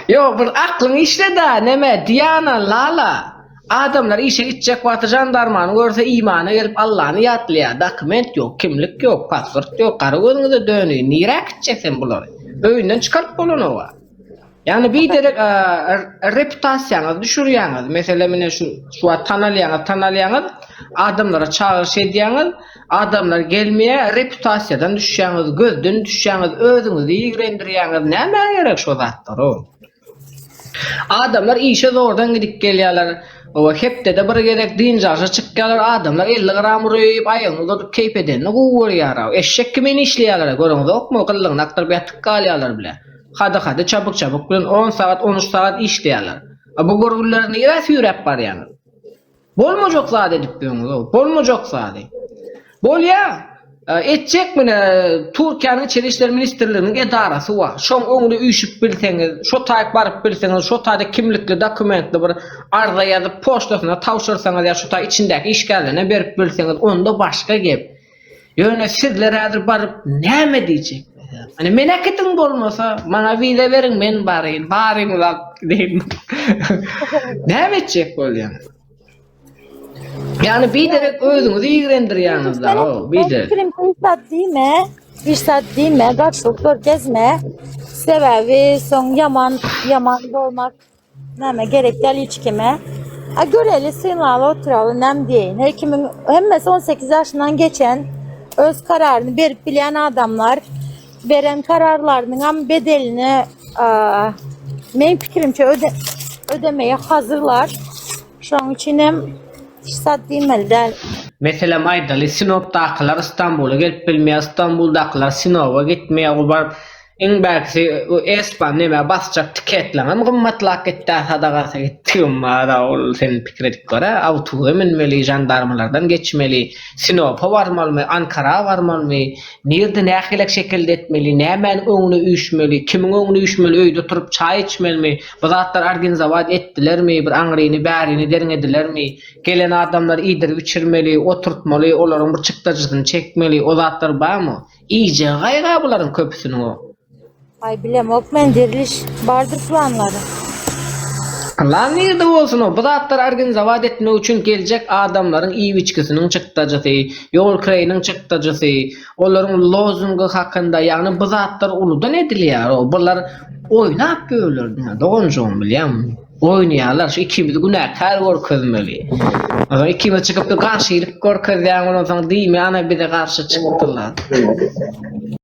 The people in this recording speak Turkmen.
Yo bir aklın işle da neme Diana Lala. Adamlar işe gidecek vatı jandarmanı görse imana gelip Allah'ını yatlaya. Dokument yok, kimlik yok, pasport yok. Karı gözünüze dönüyor. Nire gideceksin bunları? Öyünden çıkartıp olun o var. Yani bir de reputasyonu düşürüyorsunuz. Mesela mine şu tanalayanız adamlara çağırış ediyorsunuz. Adamlar gelmeye reputasyondan düşüyorsunuz, gözden düşüyorsunuz, özünüzü ilgilendiriyorsunuz. Ne gerek şu zatlar o? Adamlar işe zordan gidip geliyorlar. O hep de bir gerek deyince çıkıyorlar adamlar 50 gram vurup ayağını da keyif edenini vuruyor. Eşek kimin işliyorlar görüyorsunuz ok mu kıllığın aktar bir tık kalıyorlar bile. Hadi çabuk bilen 10 saat 13 saat işliyorlar. Bu görgüler niye sürep var yani? Bolmajok zade edip diyorsunuz. Bolmajok zade. Bol ya. Etcek mi Türkiye'nin İçişleri İşleri Ministerliğinin edarası var. Şoň öňünde üýşüp bilseňiz, şo taýyp baryp bilseňiz, şo taýda kimlikli, dokumentli bir arza ýazyp poçtasyna tawşyrsaňyz ýa şo taý içindäki işgärlerine berip bilseňiz, onda başga gep. Ýöne sizler häzir baryp näme diýjek? Hani menaketin bolmasa, mana wize beriň men baryň zat diýin. Näme etjek bolýan? Yani bir de özünüzü ilgilendirýäňiz da o, bir de. İşsat değil mi? Kaç doktor gezme. Sebebi son yaman olmak. Neme gerekli içkime. Göreli sığınalı oturalı nem deyin. Hekimin hem 18 yaşından geçen öz kararını verip bilen adamlar veren kararlarının hem bedelini benim fikrimce ödemeye hazırlar. Şu an için hem İşsat değilmeli. Mesela Maydalı Sinop'takiler İstanbul'a gelip bilmeye, İstanbul'dakiler Sinop'a gitmeye var. En belki Espan neme basacak tiketler ama kımmatlak gitti sadakası gitti da ol senin fikret göre avtuğa minmeli jandarmalardan geçmeli Sinop'a varmalı mı Ankara varmalı mı nerede ne ahilek şekilde etmeli nemen öňüne üýşmeli kimin öňüne üýşmeli öýde turup çay içmeli mi bu zatlar organizowat etdiler mi bir aňryny bärini derňediler mi gelen adamlar iýdir biçirmeli oturtmaly olaryň bir çykdaçysyny çekmeli o zatlar barmy iýje gaýga bularyň köpüsini o. Ay bilem ok men diriliş bardır planları. Lan nerede olsun o? Bu zatlar organizowat etmek üçin gelecek adamların iyi biçkisinin çykdajysy, ýol kyraynyň çykdajysy, olaryň lozungy hakynda ýagny bu zatlar uludan edilýär. Bular oýnap göýlerdi. Dogonjum bilýän. Oýnaýarlar. Şu ikimiz günäkär görkezmeli. Aga ikimiz çykyp da garşylyk görkezýän bolan soň diýme ana bir de garşy çykdylar.